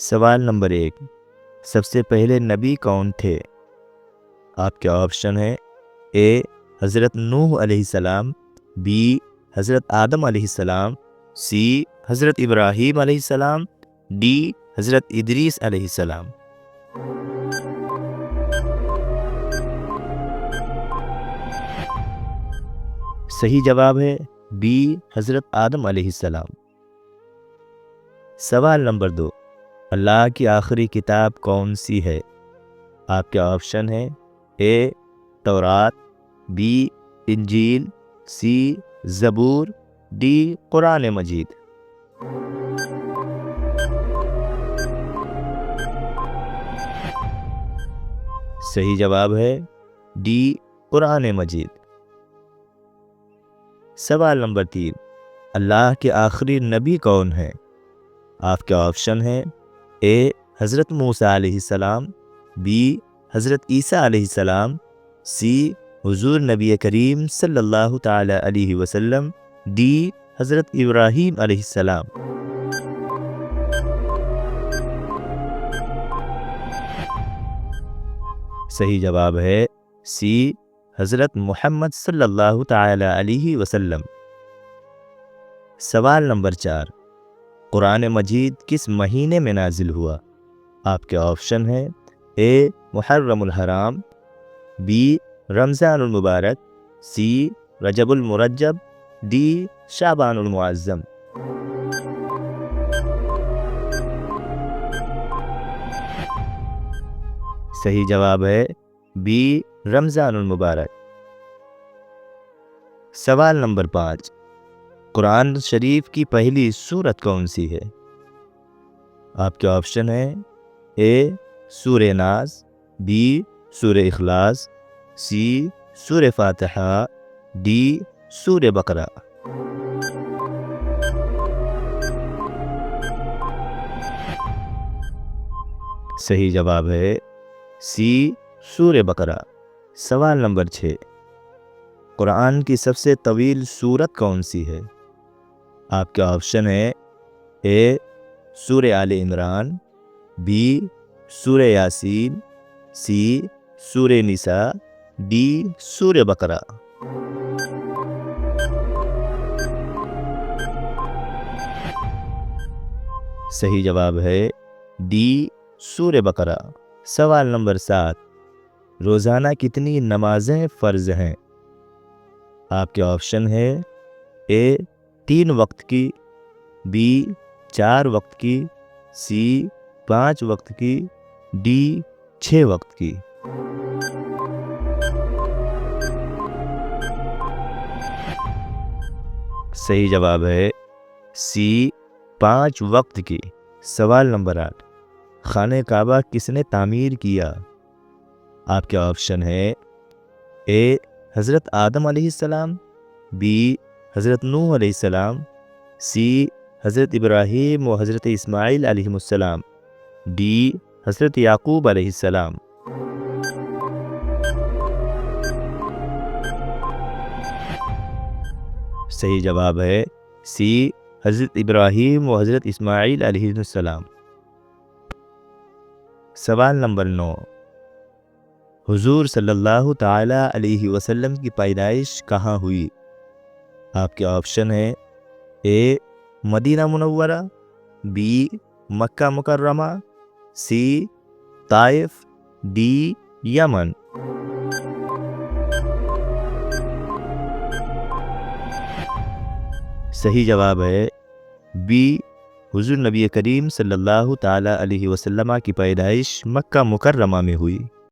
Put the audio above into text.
سوال نمبر 1، سب سے پہلے نبی کون تھے؟ آپ کے آپشن ہے اے حضرت نوح علیہ السلام، بی حضرت آدم علیہ السلام، سی حضرت ابراہیم علیہ السلام، ڈی حضرت ادریس علیہ السلام۔ صحیح جواب ہے بی حضرت آدم علیہ السلام۔ سوال نمبر 2، اللہ کی آخری کتاب کون سی ہے؟ آپ کے آپشن ہیں اے تورات، بی انجیل، سی زبور، ڈی قرآن مجید۔ صحیح جواب ہے ڈی قرآن مجید۔ سوال نمبر 3، اللہ کے آخری نبی کون ہیں؟ آپ کے آپشن ہیں اے حضرت موسیٰ علیہ السلام، بی حضرت عیسیٰ علیہ السلام، سی حضور نبی کریم صلی اللہ تعالی علیہ وسلم، ڈی حضرت ابراہیم علیہ السلام۔ صحیح جواب ہے سی حضرت محمد صلی اللہ تعالی علیہ وسلم۔ سوال نمبر 4، قرآن مجید کس مہینے میں نازل ہوا؟ آپ کے آپشن ہیں اے محرم الحرام، بی رمضان المبارک، سی رجب المرجب، ڈی شعبان المعظم۔ صحیح جواب ہے بی رمضان المبارک۔ سوال نمبر 5، قرآن شریف کی پہلی سورت کون سی ہے؟ آپ کے آپشن ہیں اے سورہ ناس، بی سورہ اخلاص، سی سورہ فاتحہ، ڈی سورہ بقرہ۔ صحیح جواب ہے سی سورہ بقرہ۔ سوال نمبر 6، قرآن کی سب سے طویل سورت کون سی ہے؟ آپ کے آپشن ہے اے سورہ آل عمران، بی سورہ یاسین، سی سورہ نساء، ڈی سورہ بقرہ۔ صحیح جواب ہے ڈی سورہ بقرہ۔ سوال نمبر 7، روزانہ کتنی نمازیں فرض ہیں؟ آپ کے آپشن ہے اے 3 وقت کی، بی 4 وقت کی، سی 5 وقت کی، ڈی 6 وقت کی۔ صحیح جواب ہے سی 5 وقت کی۔ سوال نمبر 8، خانہ کعبہ کس نے تعمیر کیا؟ آپ کے آپشن ہے اے حضرت آدم علیہ السلام، بی حضرت نوح علیہ السلام، سی حضرت ابراہیم و حضرت اسماعیل علیہ السلام، ڈی حضرت یعقوب علیہ السلام۔ صحیح جواب ہے سی حضرت ابراہیم و حضرت اسماعیل علیہ السلام۔ سوال نمبر 9، حضور صلی اللہ تعالی علیہ وسلم کی پیدائش کہاں ہوئی؟ آپ کے آپشن ہیں اے مدینہ منورہ، بی مکہ مکرمہ، سی طائف، ڈی یمن۔ صحیح جواب ہے بی حضور نبی کریم صلی اللہ تعالی علیہ وسلم کی پیدائش مکہ مکرمہ میں ہوئی۔